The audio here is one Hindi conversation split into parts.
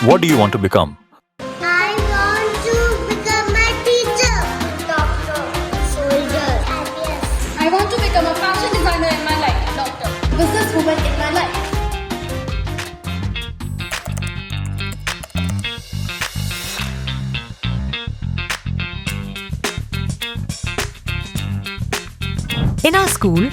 What do you want to become? I want to become a teacher, doctor, soldier, IPS. I want to become a fashion designer in my life, doctor, businesswoman in my life. In our school,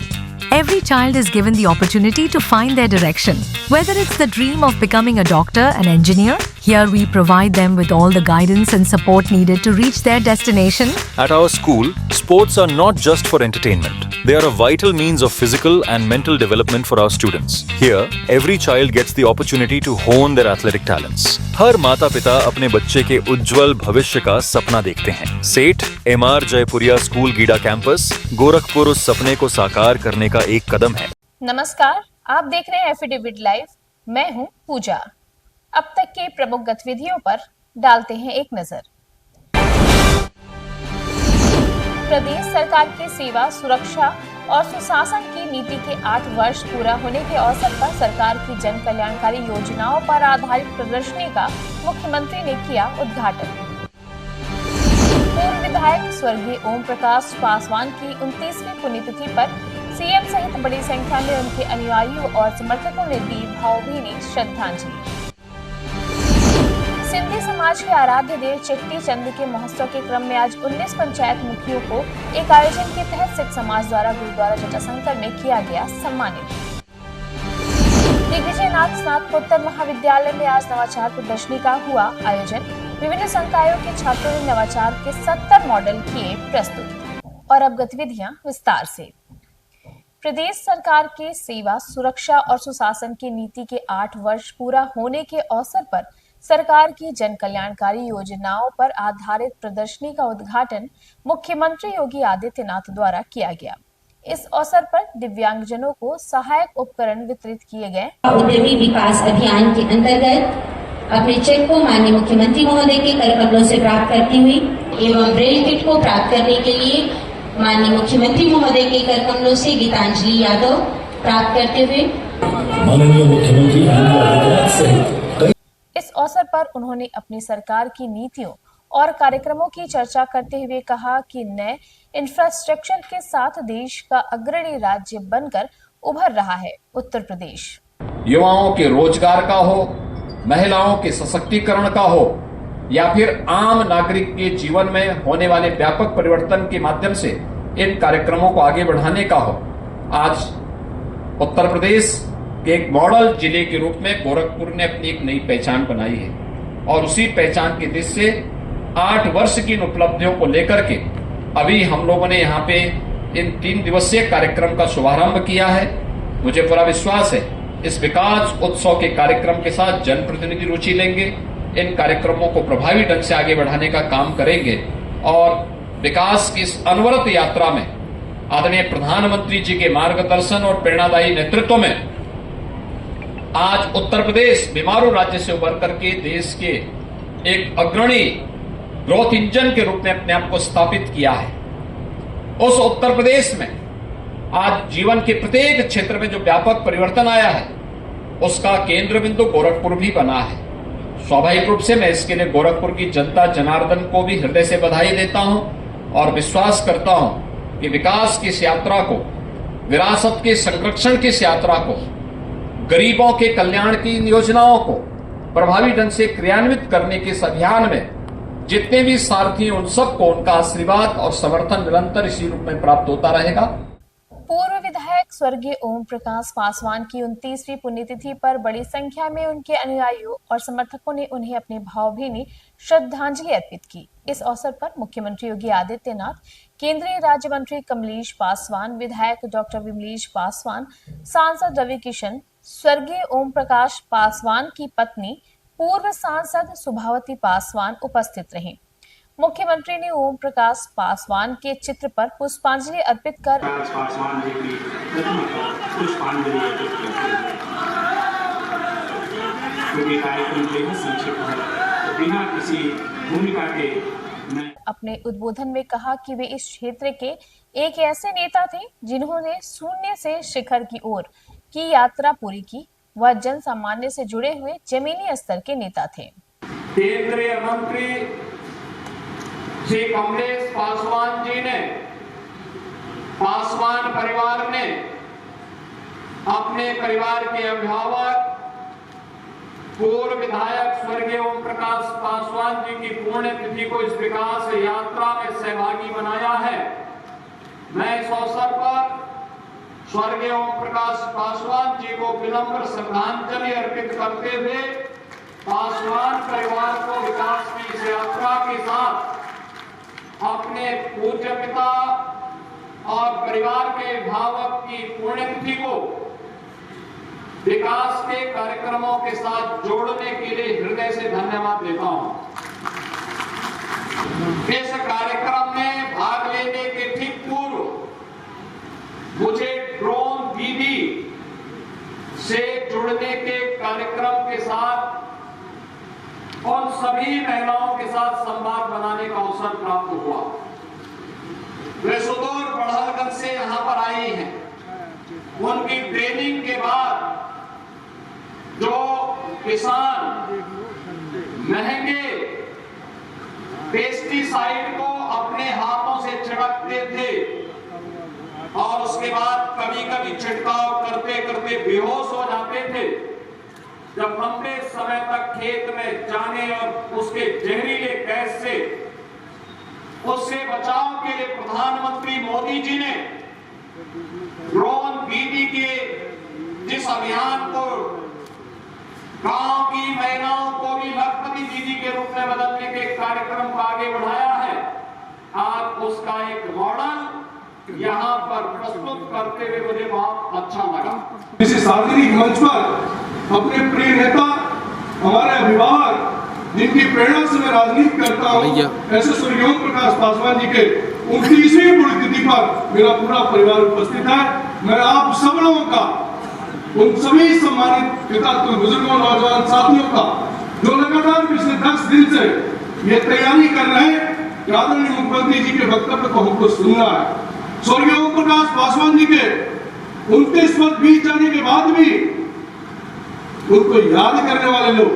every child is given the opportunity to find their direction. Whether it's the dream of becoming a doctor, an engineer, here we provide them with all the guidance and support needed to reach their destination. At our school, sports are not just for entertainment. They are a vital means of physical and mental development for our students. Here, every child gets the opportunity to hone their athletic talents. हर माता पिता अपने बच्चे के उज्जवल भविष्य का सपना देखते हैं। सेठ MR Jaipuria school GIDA campus Gorakhpur उस सपने को साकार करने का एक कदम है। नमस्कार, आप देख रहे हैं एफिडेविट लाइव। मैं हूं पूजा। अब तक के प्रमुख गतिविधियों पर डालते हैं एक नजर। प्रदेश सरकार की सेवा, सुरक्षा और सुशासन की नीति के 8 वर्ष पूरा होने के अवसर पर सरकार की जन कल्याणकारी योजनाओं पर आधारित प्रदर्शनी का मुख्यमंत्री ने किया उद्घाटन। पूर्व विधायक स्वर्गीय ओम प्रकाश पासवान की 29वीं पुण्यतिथि पर सीएम सहित बड़ी संख्या में उनके अनुयायियों और समर्थकों ने दी भावभीनी श्रद्धांजलि। सिंधी समाज के आराध्य देव चेट्टी चंद के महोत्सव के क्रम में आज 19 पंचायत मुखियों को एक आयोजन के तहत सिख समाज द्वारा गुरुद्वारा जटाशंकर में किया गया सम्मानित। दिग्विजयनाथ स्नातकोत्तर महाविद्यालय में आज नवाचार प्रदर्शनी का हुआ आयोजन। विभिन्न संकायों के छात्रों ने नवाचार के 70 मॉडल किए प्रस्तुत। और अब गतिविधियां विस्तार से। प्रदेश सरकार के सेवा, सुरक्षा और सुशासन की नीति के 8 वर्ष पूरा होने के अवसर पर सरकार की जन कल्याणकारी योजनाओं पर आधारित प्रदर्शनी का उद्घाटन मुख्यमंत्री योगी आदित्यनाथ द्वारा किया गया। इस अवसर पर दिव्यांगजनों को सहायक उपकरण वितरित किए गए। उद्यमी विकास अभियान के अंतर्गत अपने चेक को माननीय मुख्यमंत्री महोदय के कर कमलों से प्राप्त करती हुई एवं ब्रेल किट को प्राप्त करने के लिए माननीय मुख्यमंत्री महोदय के कर कमलों से गीतांजलि यादव प्राप्त करते हुए माननीय मुख्यमंत्री इस अवसर पर उन्होंने अपनी सरकार की नीतियों और कार्यक्रमों की चर्चा करते हुए कहा कि नए इंफ्रास्ट्रक्चर के साथ देश का अग्रणी राज्य बनकर उभर रहा है उत्तर प्रदेश। युवाओं के रोजगार का हो, महिलाओं के सशक्तिकरण का हो या फिर आम नागरिक के जीवन में होने वाले व्यापक परिवर्तन के माध्यम से इन कार्यक्रमों को आगे बढ़ाने का हो, आज उत्तर प्रदेश के एक मॉडल जिले के रूप में गोरखपुर ने अपनी एक नई पहचान बनाई है और उसी पहचान के दिशा से 8 वर्ष की इन उपलब्धियों को लेकर के अभी हम लोगों ने यहाँ पे इन 3 दिवसीय कार्यक्रम का शुभारंभ किया है। मुझे पूरा विश्वास है इस विकास उत्सव के कार्यक्रम के साथ जनप्रतिनिधि रुचि लेंगे, इन कार्यक्रमों को प्रभावी ढंग से आगे बढ़ाने का काम करेंगे और विकास की इस अनवरत यात्रा में आदरणीय प्रधानमंत्री जी के मार्गदर्शन और प्रेरणादायी नेतृत्व में आज उत्तर प्रदेश बीमारू राज्य से उभर करके देश के एक अग्रणी ग्रोथ इंजन के रूप में अपने आप को स्थापित किया है। उस उत्तर प्रदेश में आज जीवन के प्रत्येक क्षेत्र में जो व्यापक परिवर्तन आया है उसका केंद्र बिंदु गोरखपुर भी बना है। स्वाभाविक रूप से मैं इसके लिए गोरखपुर की जनता जनार्दन को भी हृदय से बधाई देता हूं और विश्वास करता हूं कि विकास की इस यात्रा को, विरासत के संरक्षण की इस यात्रा को, गरीबों के कल्याण की योजनाओं को प्रभावी ढंग से क्रियान्वित करने के इस अभियान में जितने भी सारथी उन सबको उनका आशीर्वाद और समर्थन निरंतर इसी रूप में प्राप्त होता रहेगा। पूर्व विधायक स्वर्गीय ओम प्रकाश पासवान की 29वीं पुण्यतिथि पर बड़ी संख्या में उनके अनुयायियों और समर्थकों ने उन्हें अपनी भावभीनी श्रद्धांजलि अर्पित की। इस अवसर पर मुख्यमंत्री योगी आदित्यनाथ, केंद्रीय राज्य मंत्री कमलेश पासवान, विधायक डॉक्टर विमलेश पासवान, सांसद रवि किशन, स्वर्गीय ओम प्रकाश पासवान की पत्नी पूर्व सांसद सुभावती पासवान उपस्थित रहीं। मुख्यमंत्री ने ओम प्रकाश पासवान के चित्र पर पुष्पांजलि अर्पित कर अपने उद्बोधन में कहा कि वे इस क्षेत्र के एक ऐसे नेता थे जिन्होंने शून्य से शिखर की ओर की यात्रा पूरी की वह जन सामान्य से जुड़े हुए जमीनी स्तर के नेता थे। केंद्रीय मंत्री श्री कमलेश पासवान जी ने, पासवान परिवार ने अपने परिवार के अभिभावक पूर्व विधायक स्वर्गीय ओम प्रकाश पासवान जी की पुण्यतिथि को इस विकास यात्रा में सहभागी बनाया है। मैं इस अवसर पर स्वर्गीय ओम प्रकाश पासवान जी को विनम्र श्रद्धांजलि अर्पित करते हुए पासवान परिवार को विकास की इस यात्रा के साथ अपने पूज्य पिता और परिवार के अभिभावक की पुण्यतिथि को विकास के कार्यक्रमों के साथ जोड़ने के लिए हृदय से धन्यवाद देता हूं। इस कार्यक्रम में भाग लेने के ठीक पूर्व मुझे ड्रोन दीदी से जुड़ने के कार्यक्रम के साथ और सभी महिलाओं के साथ संवाद बनाने का अवसर प्राप्त हुआ। वे सुदूर बढ़लगंज से यहां पर आई हैं। उनकी ट्रेनिंग के बाद जो किसान महंगे पेस्टिसाइड को अपने हाथों से छिड़कते थे और उसके बाद कभी कभी छिड़काव करते करते बेहोश हो जाते थे, जब लंबे समय तक खेत में जाने और उसके जहरीले गैस से उससे बचाव के लिए प्रधानमंत्री मोदी जी ने ड्रोन दीदी के जिस अभियान को गांव की महिलाओं को भी लखपति दीदी के रूप में बदलने के कार्यक्रम को आगे बढ़ाया है। आज उसका एक मॉडल यहाँ पर प्रस्तुत करते हुए मुझे बहुत अच्छा लगा। इस सार्वजनिक मंच पर अपने प्रिय नेता, हमारे अभिभावक, जिनकी प्रेरणा से मैं राजनीति करता हूँ, ऐसे स्वर्गीय ओम प्रकाश पासवान जी के 29वीं पुण्यतिथि पर मेरा पूरा परिवार उपस्थित है। मैं आप सब लोगों का, उन सभी सम्मानित पिता बुजुर्गों, नौजवान साथियों का जो लगातार पिछले 10 दिन से ये तैयारी कर रहे हैं कि आदरणीय मुख्यमंत्री जी के वक्तव्य को हमको सुनना है। स्वर्गीय ओम प्रकाश पासवान जी के 29 वर्ष बीत जाने के बाद भी उनको याद करने वाले लोग,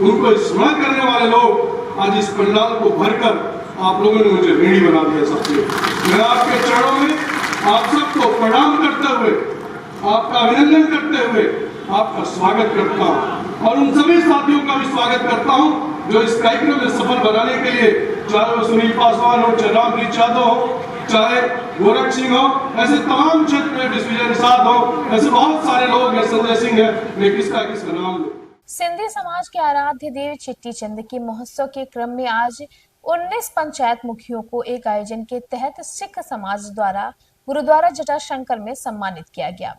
उनको स्मरण करने वाले लोग आज इस पंडाल को भरकर आप लोगों ने मुझे ऋणी बना दिया। साथियों, मैं आपके चरणों में आप सबको प्रणाम करते हुए, आपका अभिनंदन करते हुए आपका स्वागत करता हूं और उन सभी साथियों का भी स्वागत करता हूं जो इस कार्यक्रम में सफल बनाने के लिए, चाहे वो सुनील पासवान हो, चाहे रामप्रीत यादव हो, चाहे गोरख सिंह हो, ऐसे तमाम क्षेत्र में विश्वविजय निषाद हो, ऐसे बहुत सारे लोग हैं, संजय सिंह है, मैं किसका नाम लूं। सिंधी समाज के आराध्य देव चेटी चंद के महोत्सव के क्रम में आज 19 पंचायत मुखियों को एक आयोजन के तहत सिख समाज द्वारा गुरुद्वारा जटाशंकर में सम्मानित किया गया।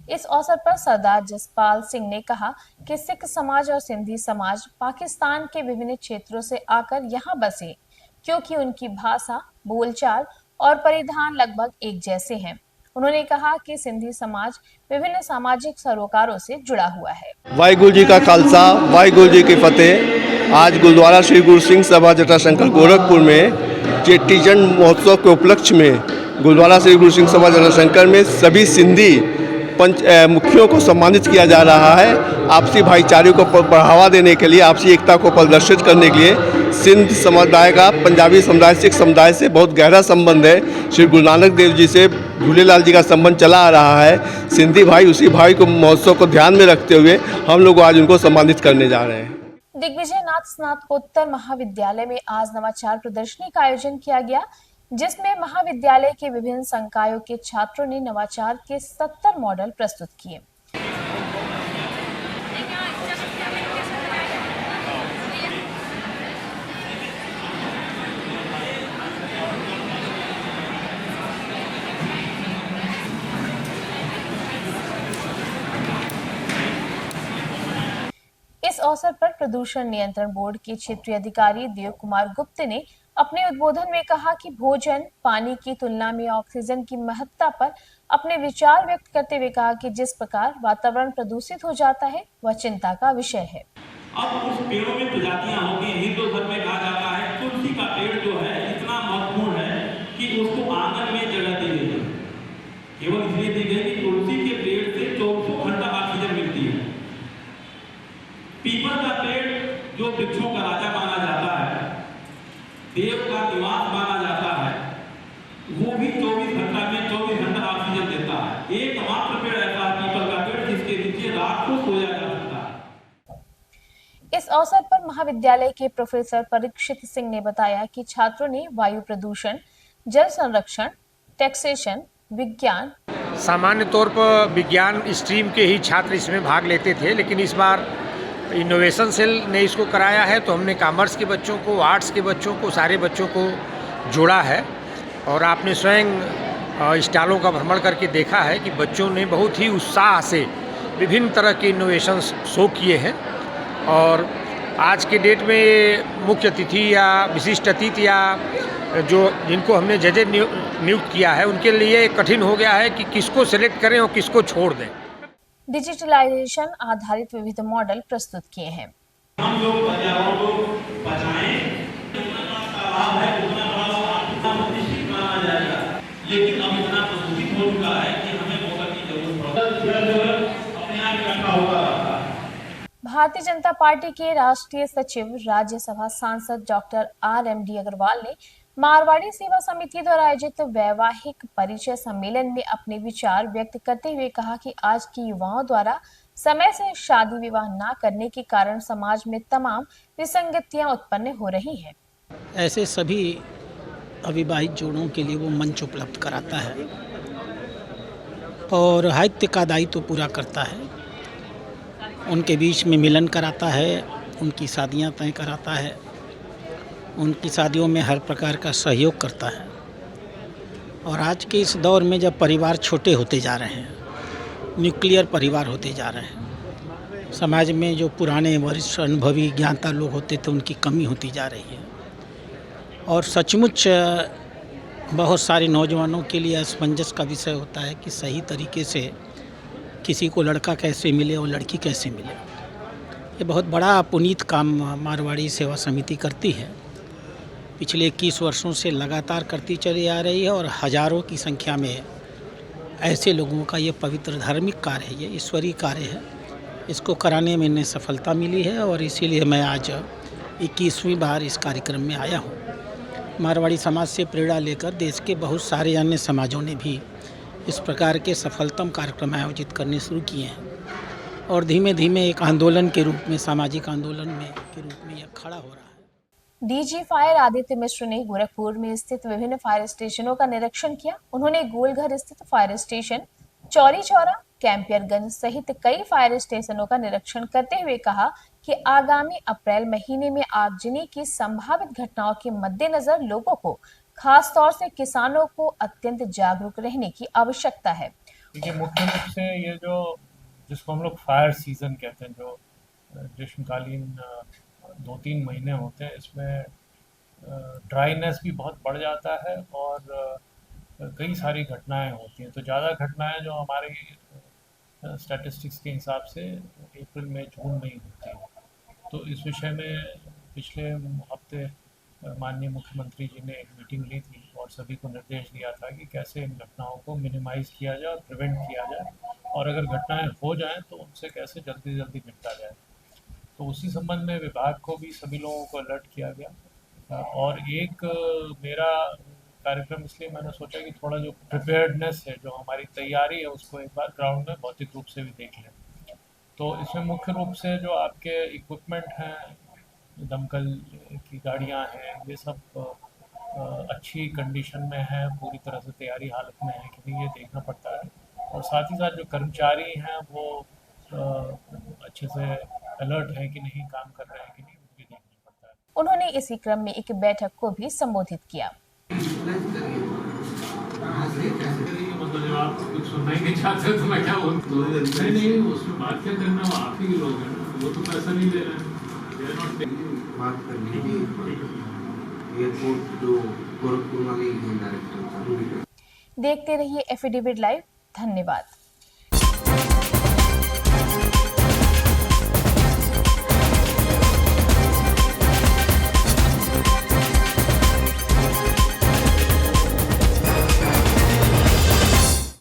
इस अवसर पर सरदार जसपाल सिंह ने कहा कि सिख समाज और सिंधी समाज पाकिस्तान के विभिन्न क्षेत्रों से आकर यहाँ बसे क्योंकि उनकी भाषा, बोलचाल और परिधान लगभग एक जैसे हैं। उन्होंने कहा कि सिंधी समाज विभिन्न सामाजिक सरोकारों से जुड़ा हुआ है। वाहिगुरु जी का खालसा, वाहिगुरु जी की फतेह। आज गुरुद्वारा श्री गुरु सिंह सभा जटाशंकर गोरखपुर में चेटी चंद महोत्सव के उपलक्ष्य में गुरुद्वारा श्री गुरु सिंह सभा जटाशंकर में सभी सिंधी मुखियों को सम्मानित किया जा रहा है। आपसी भाईचारे को बढ़ावा देने के लिए, आपसी एकता को प्रदर्शित करने के लिए सिंध समुदाय का पंजाबी समुदाय, सिख समुदाय से बहुत गहरा संबंध है। श्री गुरु नानक देव जी से झूलेलाल जी का संबंध चला आ रहा है। सिंधी भाई उसी भाई को महोत्सव को ध्यान में रखते हुए हम लोग आज उनको सम्मानित करने जा रहे हैं। दिग्विजय नाथ स्नातकोत्तर महाविद्यालय में आज नवाचार प्रदर्शनी का आयोजन किया गया, जिसमें महाविद्यालय के विभिन्न संकायों के छात्रों ने नवाचार के 70 मॉडल प्रस्तुत किए। इस अवसर पर प्रदूषण नियंत्रण बोर्ड के क्षेत्रीय अधिकारी देव कुमार गुप्त ने अपने उद्बोधन में कहा कि भोजन पानी की तुलना में ऑक्सीजन की महत्ता पर अपने विचार व्यक्त करते हुए कहा कि जिस प्रकार वातावरण प्रदूषित हो जाता है वह चिंता का विषय है। अब उस पेड़ों में प्रजातियां होगी। हिंदू धर्म में कहा जाता है तुलसी का पेड़ जो है इतना महत्वपूर्ण है कि उसको आंगन में जगह दी गई है। केवल इसलिए दी गई कि तुलसी के पेड़ से 24 घंटा ऑक्सीजन मिलती है। पीपल का पेड़ जो वृक्षों का राजा माना जाता है, देव का निवास माना जाता है, वो भी 24 घंटा ऑक्सीजन देता है। एकमात्र पेड़ ऐसा पीपल का पेड़ जिसके नीचे रात को सोया जा सकता है। इस अवसर पर महाविद्यालय के प्रोफेसर परीक्षित सिंह ने बताया कि छात्रों ने वायु प्रदूषण, जल संरक्षण, टैक्सेशन, विज्ञान। सामान्य तौर पर विज्ञान स्ट्रीम के ही छात्र इसमें भाग लेते थे, लेकिन इस बार इनोवेशन सेल ने इसको कराया है तो हमने कॉमर्स के बच्चों को, आर्ट्स के बच्चों को, सारे बच्चों को जोड़ा है। और आपने स्वयं स्टॉलों का भ्रमण करके देखा है कि बच्चों ने बहुत ही उत्साह से विभिन्न तरह के इनोवेशन शो किए हैं। और आज के डेट में मुख्य अतिथि या विशिष्ट अतिथि या जो जिनको हमने जजेज नियुक्त किया है उनके लिए कठिन हो गया है कि किसको सिलेक्ट करें और किसको छोड़ दें। डिजिटलाइजेशन आधारित विविध मॉडल प्रस्तुत किए हैं। हम लोग पर्यावरण को बचाएं, जितना लाभ है उतना बड़ा निश्चित माना जाएगा, लेकिन अब इतना प्रदूषित हो चुका है कि हमें मोटर की जरूरत अपने आप इकट्ठा होगा। भारतीय जनता पार्टी के राष्ट्रीय सचिव राज्यसभा सांसद डॉक्टर RMD अग्रवाल ने मारवाड़ी सेवा समिति द्वारा आयोजित वैवाहिक परिचय सम्मेलन में अपने विचार व्यक्त करते हुए कहा कि आज की युवाओं द्वारा समय से शादी विवाह न करने के कारण समाज में तमाम विसंगतियां उत्पन्न हो रही हैं। ऐसे सभी अविवाहित जोड़ों के लिए वो मंच उपलब्ध कराता है और दायित्व का दायित्व पूरा करता है। उनके बीच में मिलन कराता है, उनकी शादियां तय कराता है, उनकी शादियों में हर प्रकार का सहयोग करता है। और आज के इस दौर में जब परिवार छोटे होते जा रहे हैं, न्यूक्लियर परिवार होते जा रहे हैं, समाज में जो पुराने वरिष्ठ अनुभवी ज्ञाता लोग होते थे उनकी कमी होती जा रही है। और सचमुच बहुत सारे नौजवानों के लिए असमंजस का विषय होता है कि सही तरीके से किसी को लड़का कैसे मिले और लड़की कैसे मिले। ये बहुत बड़ा पुनीत काम मारवाड़ी सेवा समिति करती है, पिछले 21 वर्षों से लगातार करती चली आ रही है। और हजारों की संख्या में ऐसे लोगों का ये पवित्र धार्मिक कार्य है, ये ईश्वरीय कार्य है, इसको कराने में इन्हें सफलता मिली है। और इसीलिए मैं आज 21वीं बार इस कार्यक्रम में आया हूँ। मारवाड़ी समाज से प्रेरणा लेकर देश के बहुत सारे अन्य समाजों ने भी इस प्रकार के सफलतम कार्यक्रम आयोजित करने शुरू किए हैं और धीमे धीमे एक आंदोलन के रूप में, सामाजिक आंदोलन के रूप में यह खड़ा हो रहा है। डीजी फायर आदित्य मिश्र ने गोरखपुर में स्थित विभिन्न फायर स्टेशनों का निरीक्षण किया। उन्होंने गोलघर स्थित फायर स्टेशन, चौरी चौरा, कैंपियरगंज सहित कई फायर स्टेशनों का निरीक्षण करते हुए कहा कि आगामी अप्रैल महीने में आगजनी की संभावित घटनाओं के मद्देनजर लोगों को, खास तौर से किसानों को अत्यंत जागरूक रहने की आवश्यकता है। देखिए, मुख्य रूप से ये जो जिसको हम लोग फायर सीजन कहते हैं, जो ग्रीष्मकालीन 2-3 महीने होते हैं, इसमें ड्राइनेस भी बहुत बढ़ जाता है और कई सारी घटनाएं होती हैं। तो ज़्यादा घटनाएं जो हमारी स्टैटिस्टिक्स के हिसाब से अप्रैल में, जून में ही होती हैं। तो इस विषय में पिछले हफ्ते माननीय मुख्यमंत्री जी ने एक मीटिंग ली थी और सभी को निर्देश दिया था कि कैसे इन घटनाओं को मिनिमाइज़ किया जाए और प्रिवेंट किया जाए, और अगर घटनाएं हो जाएं तो उनसे कैसे जल्दी से जल्दी निपटा जाए। तो उसी संबंध में विभाग को भी सभी लोगों को अलर्ट किया गया। और एक मेरा कार्यक्रम इसलिए मैंने सोचा कि थोड़ा जो प्रिपेयर्डनेस है, जो हमारी तैयारी है, उसको एक बार ग्राउंड में भौतिक रूप से भी देख लें। तो इसमें मुख्य रूप से जो आपके इक्विपमेंट हैं, दमकल की गाड़ियां हैं, ये सब अच्छी कंडीशन में है, पूरी तरह से तैयारी हालत में है कि नहीं, ये देखना पड़ता है। और साथ ही साथ जो कर्मचारी हैं वो अच्छे से अलर्ट है कि नहीं, काम कर रहे हैं कि नहीं, वो भी देखना पड़ता है। उन्होंने इसी क्रम में एक बैठक को भी संबोधित किया। आप कुछ सुनना ही नहीं चाहते तो मैं क्या बोलूँ? नहीं, उसमें बात क्या करना, वो आप ही लोग हैं ना, वो तो पैसा नहीं दे रहे हैं। बात करनी एयरपोर्ट जो गोरखपुर वाली डायरेक्टर। देखते रहिए एफिडेविट लाइव। धन्यवाद।